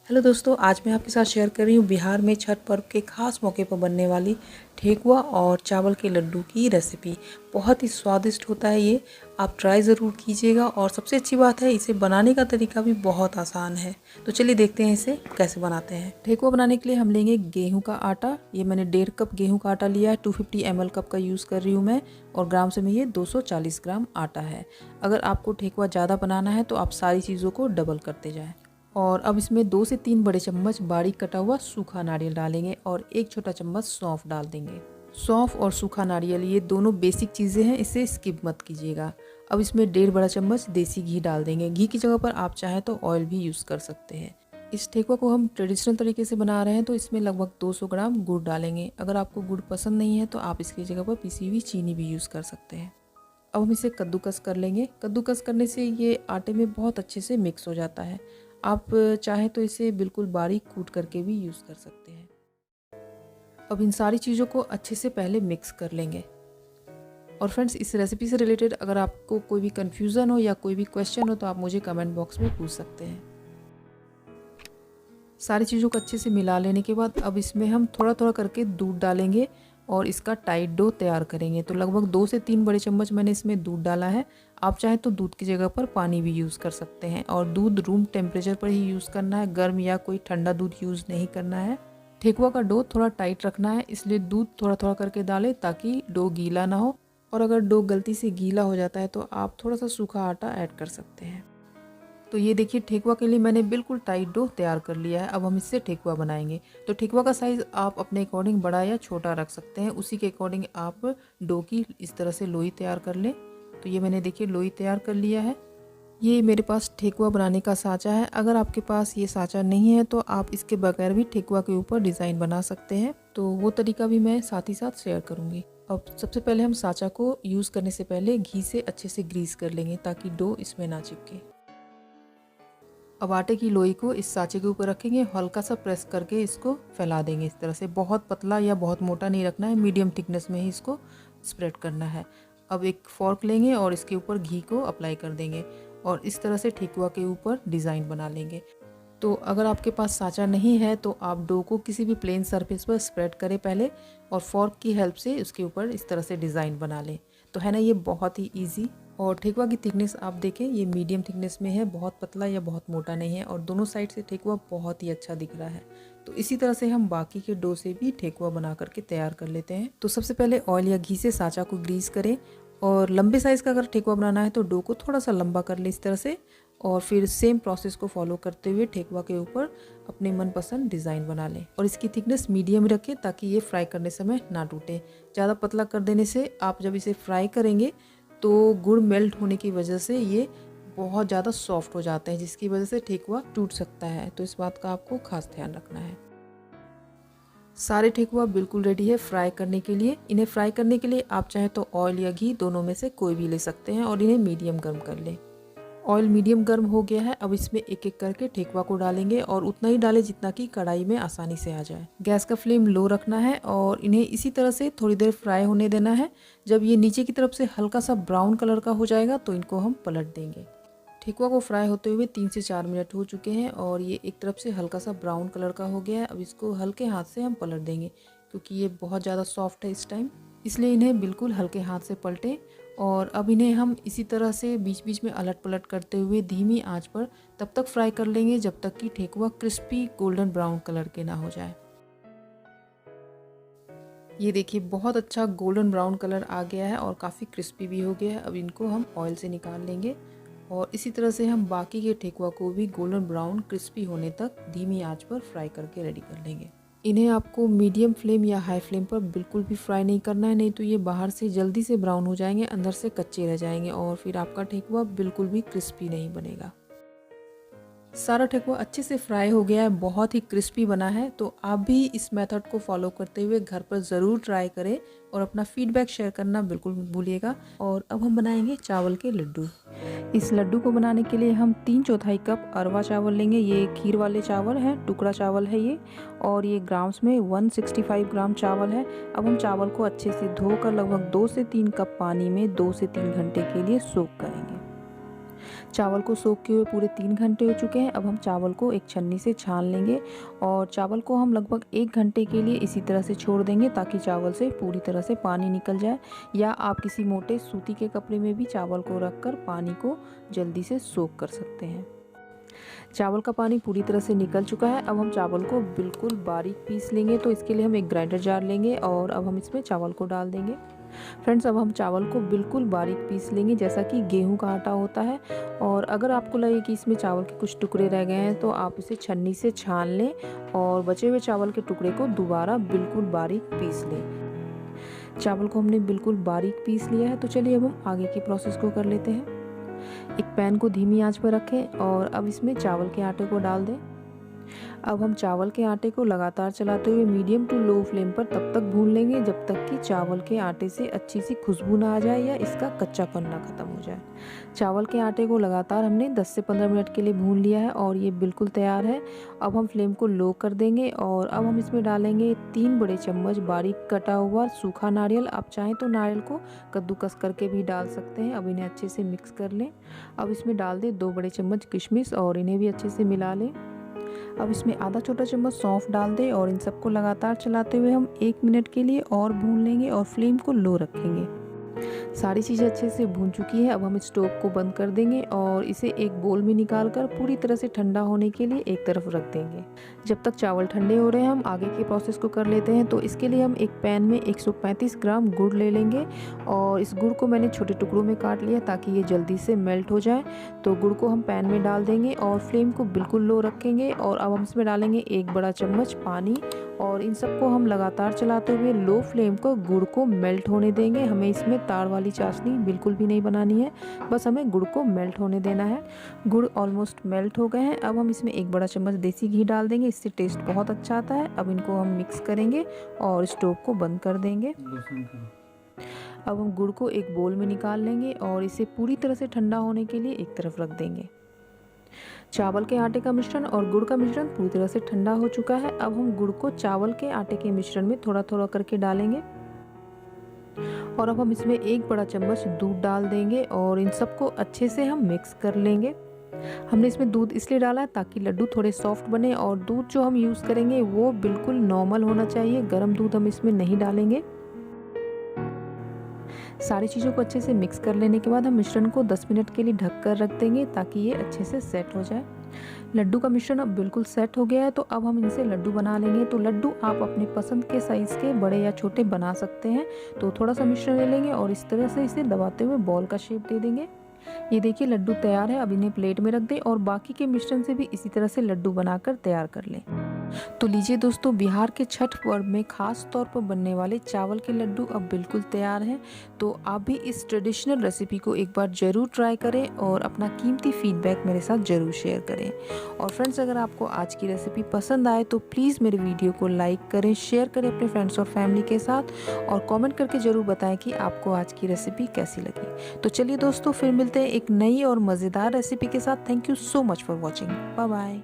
Hello दोस्तों, आज मैं आपके साथ शेयर कर रही हूँ बिहार में छठ पर्व के खास मौके पर बनने वाली ठेकुआ और चावल के लड्डू की रेसिपी। बहुत ही स्वादिष्ट होता है ये, आप ट्राई ज़रूर कीजिएगा। और सबसे अच्छी बात है, इसे बनाने का तरीका भी बहुत आसान है। तो चलिए देखते हैं इसे कैसे बनाते हैं। ठेकुआ बनाने के लिए हम लेंगे गेहूँ का आटा। ये मैंने 1.5 कप गेहूँ का आटा लिया है। 250 ml कप का यूज़ कर रही हूँ मैं, और ग्राम से में ये 240 ग्राम आटा है। अगर आपको ठेकुआ ज़्यादा बनाना है तो आप सारी चीज़ों को डबल करते जाएँ। और अब इसमें 2 से 3 बड़े चम्मच बारीक कटा हुआ सूखा नारियल डालेंगे और 1 छोटा चम्मच सौंफ डाल देंगे। सौंफ और सूखा नारियल ये दोनों बेसिक चीज़ें हैं, इसे स्किप मत कीजिएगा। अब इसमें 1.5 बड़ा चम्मच देसी घी डाल देंगे। घी की जगह पर आप चाहें तो ऑयल भी यूज़ कर सकते हैं। इस ठेकुआ को हम ट्रेडिशनल तरीके से बना रहे हैं तो इसमें लगभग 200 ग्राम गुड़ डालेंगे। अगर आपको गुड़ पसंद नहीं है तो आप इसकी जगह पर पिसी हुई चीनी भी यूज़ कर सकते हैं। अब हम इसे कद्दूकस कर लेंगे। कद्दूकस करने से ये आटे में बहुत अच्छे से मिक्स हो जाता है। आप चाहें तो इसे बिल्कुल बारीक कूट करके भी यूज़ कर सकते हैं। अब इन सारी चीज़ों को अच्छे से पहले मिक्स कर लेंगे। और फ्रेंड्स, इस रेसिपी से रिलेटेड अगर आपको कोई भी कन्फ्यूज़न हो या कोई भी क्वेश्चन हो तो आप मुझे कमेंट बॉक्स में पूछ सकते हैं। सारी चीज़ों को अच्छे से मिला लेने के बाद अब इसमें हम थोड़ा थोड़ा करके दूध डालेंगे और इसका टाइट डो तैयार करेंगे। तो लगभग 2 से 3 बड़े चम्मच मैंने इसमें दूध डाला है। आप चाहें तो दूध की जगह पर पानी भी यूज़ कर सकते हैं। और दूध रूम टेम्परेचर पर ही यूज़ करना है, गर्म या कोई ठंडा दूध यूज़ नहीं करना है। ठेकुआ का डो थोड़ा टाइट रखना है, इसलिए दूध थोड़ा थोड़ा करके डालें ताकि डो गीला ना हो। और अगर डो गलती से गीला हो जाता है तो आप थोड़ा सा सूखा आटा ऐड कर सकते हैं। तो ये देखिए, ठेकुआ के लिए मैंने बिल्कुल टाइट डो तैयार कर लिया है। अब हम इससे ठेकुआ बनाएंगे। तो ठेकुआ का साइज़ आप अपने अकॉर्डिंग बड़ा या छोटा रख सकते हैं। उसी के अकॉर्डिंग आप डो की इस तरह से लोई तैयार कर लें। तो ये मैंने देखिए लोई तैयार कर लिया है। ये मेरे पास ठेकुआ बनाने का साँचा है। अगर आपके पास ये साँचा नहीं है तो आप इसके बगैर भी ठेकुआ के ऊपर डिज़ाइन बना सकते हैं। तो वो तरीका भी मैं साथ ही साथ शेयर करूँगी। अब सबसे पहले हम साँचा को यूज़ करने से पहले घी से अच्छे से ग्रीस कर लेंगे ताकि डो इसमें ना चिपके। अब आटे की लोई को इस साँचे के ऊपर रखेंगे, हल्का सा प्रेस करके इसको फैला देंगे इस तरह से। बहुत पतला या बहुत मोटा नहीं रखना है, मीडियम थिकनेस में ही इसको स्प्रेड करना है। अब एक फॉर्क लेंगे और इसके ऊपर घी को अप्लाई कर देंगे और इस तरह से ठेकुआ के ऊपर डिज़ाइन बना लेंगे। तो अगर आपके पास साँचा नहीं है तो आप डो को किसी भी प्लेन सरफेस पर स्प्रेड करें पहले, और फॉर्क की हेल्प से उसके ऊपर इस तरह से डिज़ाइन बना लें। तो है ना, ये बहुत ही ईजी। और ठेकुआ की थिकनेस आप देखें, ये मीडियम थिकनेस में है, बहुत पतला या बहुत मोटा नहीं है, और दोनों साइड से ठेकुआ बहुत ही अच्छा दिख रहा है। तो इसी तरह से हम बाकी के डो से भी ठेकुआ बना करके तैयार कर लेते हैं। तो सबसे पहले ऑयल या घी से साँचा को ग्रीस करें, और लंबे साइज़ का अगर ठेकुआ बनाना है तो डो को थोड़ा सा लंबा कर लें इस तरह से। और फिर सेम प्रोसेस को फॉलो करते हुए ठेकुआ के ऊपर अपने मनपसंद डिज़ाइन बना लें। और इसकी थिकनेस मीडियम रखें ताकि ये फ्राई करने समय ना टूटे। ज़्यादा पतला कर देने से आप जब इसे फ्राई करेंगे तो गुड़ मेल्ट होने की वजह से ये बहुत ज़्यादा सॉफ्ट हो जाते हैं, जिसकी वजह से ठेकुआ टूट सकता है। तो इस बात का आपको खास ध्यान रखना है। सारे ठेकुआ बिल्कुल रेडी है फ्राई करने के लिए। इन्हें फ्राई करने के लिए आप चाहे तो ऑयल या घी दोनों में से कोई भी ले सकते हैं, और इन्हें मीडियम गर्म कर लें। ऑयल मीडियम गर्म हो गया है। अब इसमें एक एक करके ठेकुआ को डालेंगे, और उतना ही डालें जितना कि कढ़ाई में आसानी से आ जाए। गैस का फ्लेम लो रखना है और इन्हें इसी तरह से थोड़ी देर फ्राई होने देना है। जब ये नीचे की तरफ से हल्का सा ब्राउन कलर का हो जाएगा तो इनको हम पलट देंगे। ठेकुआ को फ्राई होते हुए 3 से 4 मिनट हो चुके हैं और ये एक तरफ से हल्का सा ब्राउन कलर का हो गया है। अब इसको हल्के हाथ से हम पलट देंगे, क्योंकि ये बहुत ज़्यादा सॉफ्ट है इस टाइम, इसलिए इन्हें बिल्कुल हल्के हाथ से पलटें। और अब इन्हें हम इसी तरह से बीच बीच में अलट पलट करते हुए धीमी आंच पर तब तक फ्राई कर लेंगे जब तक कि ठेकुआ क्रिस्पी गोल्डन ब्राउन कलर के ना हो जाए। ये देखिए, बहुत अच्छा गोल्डन ब्राउन कलर आ गया है और काफ़ी क्रिस्पी भी हो गया है। अब इनको हम ऑयल से निकाल लेंगे, और इसी तरह से हम बाकी के ठेकुआ को भी गोल्डन ब्राउन क्रिस्पी होने तक धीमी आंच पर फ्राई करके रेडी कर लेंगे। इन्हें आपको मीडियम फ्लेम या हाई फ्लेम पर बिल्कुल भी फ्राई नहीं करना है, नहीं तो ये बाहर से जल्दी से ब्राउन हो जाएंगे, अंदर से कच्चे रह जाएंगे, और फिर आपका ठेकुआ बिल्कुल भी क्रिस्पी नहीं बनेगा। सारा ठेकुआ अच्छे से फ्राई हो गया है, बहुत ही क्रिस्पी बना है। तो आप भी इस मेथड को फॉलो करते हुए घर पर ज़रूर ट्राई करें और अपना फीडबैक शेयर करना बिल्कुल मत भूलिएगा। और अब हम बनाएंगे चावल के लड्डू। इस लड्डू को बनाने के लिए हम 3/4 कप अरवा चावल लेंगे। ये खीर वाले चावल हैं, टुकड़ा चावल है ये, और ये ग्राम्स में 165 ग्राम चावल है। अब हम चावल को अच्छे से धोकर लगभग 2 से 3 कप पानी में 2 से 3 घंटे के लिए सोक करेंगे। चावल को सोख के हुए पूरे 3 घंटे हो चुके हैं। अब हम चावल को एक छन्नी से छान लेंगे और चावल को हम लगभग 1 घंटे के लिए इसी तरह से छोड़ देंगे ताकि चावल से पूरी तरह से पानी निकल जाए, या आप किसी मोटे सूती के कपड़े में भी चावल को रखकर पानी को जल्दी से सोख कर सकते हैं। चावल का पानी पूरी तरह से निकल चुका है। अब हम चावल को बिल्कुल बारीक पीस लेंगे, तो इसके लिए हम एक ग्राइंडर जार लेंगे और अब हम इसमें चावल को डाल देंगे। फ्रेंड्स, अब हम चावल को बिल्कुल बारीक पीस लेंगे जैसा कि गेहूं का आटा होता है। और अगर आपको लगे कि इसमें चावल के कुछ टुकड़े रह गए हैं तो आप इसे छन्नी से छान लें और बचे हुए चावल के टुकड़े को दोबारा बिल्कुल बारीक पीस लें। चावल को हमने बिल्कुल बारीक पीस लिया है, तो चलिए अब हम आगे की प्रोसेस को कर लेते हैं। एक पैन को धीमी आंच पर रखें और अब इसमें चावल के आटे को डाल दें। अब हम चावल के आटे को लगातार चलाते हुए मीडियम टू लो फ्लेम पर तब तक भून लेंगे जब तक कि चावल के आटे से अच्छी सी खुशबू ना आ जाए या इसका कच्चापन ना खत्म हो जाए। चावल के आटे को लगातार हमने 10 से 15 मिनट के लिए भून लिया है और ये बिल्कुल तैयार है। अब हम फ्लेम को लो कर देंगे और अब हम इसमें डालेंगे 3 बड़े चम्मच बारीक कटा हुआ सूखा नारियल। आप चाहें तो नारियल को कद्दूकस करके भी डाल सकते हैं। अब इन्हें अच्छे से मिक्स कर लें। अब इसमें डाल दें 2 बड़े चम्मच किशमिश और इन्हें भी अच्छे से मिला लें। अब इसमें आधा छोटा चम्मच सौंफ डाल दें और इन सबको लगातार चलाते हुए हम 1 मिनट के लिए और भून लेंगे और फ्लेम को लो रखेंगे। सारी चीज़ें अच्छे से भून चुकी है। अब हम स्टोव को बंद कर देंगे और इसे एक बोल में निकालकर पूरी तरह से ठंडा होने के लिए एक तरफ रख देंगे। जब तक चावल ठंडे हो रहे हैं हम आगे के प्रोसेस को कर लेते हैं। तो इसके लिए हम एक पैन में 135 ग्राम गुड़ ले लेंगे और इस गुड़ को मैंने छोटे टुकड़ों में काट लिया ताकि ये जल्दी से मेल्ट हो जाए। तो गुड़ को हम पैन में डाल देंगे और फ्लेम को बिल्कुल लो रखेंगे और अब हम इसमें डालेंगे 1 बड़ा चम्मच पानी और इन सबको हम लगातार चलाते हुए लो फ्लेम को गुड़ को मेल्ट होने देंगे। हमें इसमें ताड़ वाली चाशनी बिल्कुल भी नहीं बनानी है, बस हमें गुड़ को मेल्ट होने देना है। गुड़ ऑलमोस्ट मेल्ट हो गए हैं। अब हम इसमें 1 बड़ा चम्मच देसी घी डाल देंगे, इससे टेस्ट बहुत अच्छा आता है। अब इनको हम मिक्स करेंगे और स्टोव को बंद कर देंगे। अब हम गुड़ को एक बोल में निकाल लेंगे और इसे पूरी तरह से ठंडा होने के लिए एक तरफ रख देंगे। चावल के आटे का मिश्रण और गुड़ का मिश्रण पूरी तरह से ठंडा हो चुका है। अब हम गुड़ को चावल के आटे के मिश्रण में थोड़ा थोड़ा करके डालेंगे और अब हम इसमें 1 बड़ा चम्मच दूध डाल देंगे और इन सबको अच्छे से हम मिक्स कर लेंगे। हमने इसमें दूध इसलिए डाला है ताकि लड्डू थोड़े सॉफ्ट बने और दूध जो हम यूज़ करेंगे वो बिल्कुल नॉर्मल होना चाहिए, गर्म दूध हम इसमें नहीं डालेंगे। सारी चीज़ों को अच्छे से मिक्स कर लेने के बाद हम मिश्रण को 10 मिनट के लिए ढक कर रख देंगे ताकि ये अच्छे से सेट हो जाए। लड्डू का मिश्रण अब बिल्कुल सेट हो गया है, तो अब हम इनसे लड्डू बना लेंगे। तो लड्डू आप अपने पसंद के साइज़ के बड़े या छोटे बना सकते हैं। तो थोड़ा सा मिश्रण ले लेंगे और इस तरह से इसे दबाते हुए बॉल का शेप दे देंगे। ये देखिए लड्डू तैयार है। अब इन्हें प्लेट में रख दें और बाकी के मिश्रण से भी इसी तरह से लड्डू बनाकर तैयार कर लें। तो लीजिए दोस्तों, बिहार के छठ पर्व में खास तौर पर बनने वाले चावल के लड्डू अब बिल्कुल तैयार हैं। तो आप भी इस ट्रेडिशनल रेसिपी को एक बार ज़रूर ट्राई करें और अपना कीमती फीडबैक मेरे साथ ज़रूर शेयर करें। और फ्रेंड्स, अगर आपको आज की रेसिपी पसंद आए तो प्लीज़ मेरे वीडियो को लाइक करें, शेयर करें अपने फ्रेंड्स और फैमिली के साथ और कॉमेंट करके ज़रूर बताएं कि आपको आज की रेसिपी कैसी लगी। तो चलिए दोस्तों, फिर मिलते हैं एक नई और मज़ेदार रेसिपी के साथ। Thank you so much for watching. Bye bye.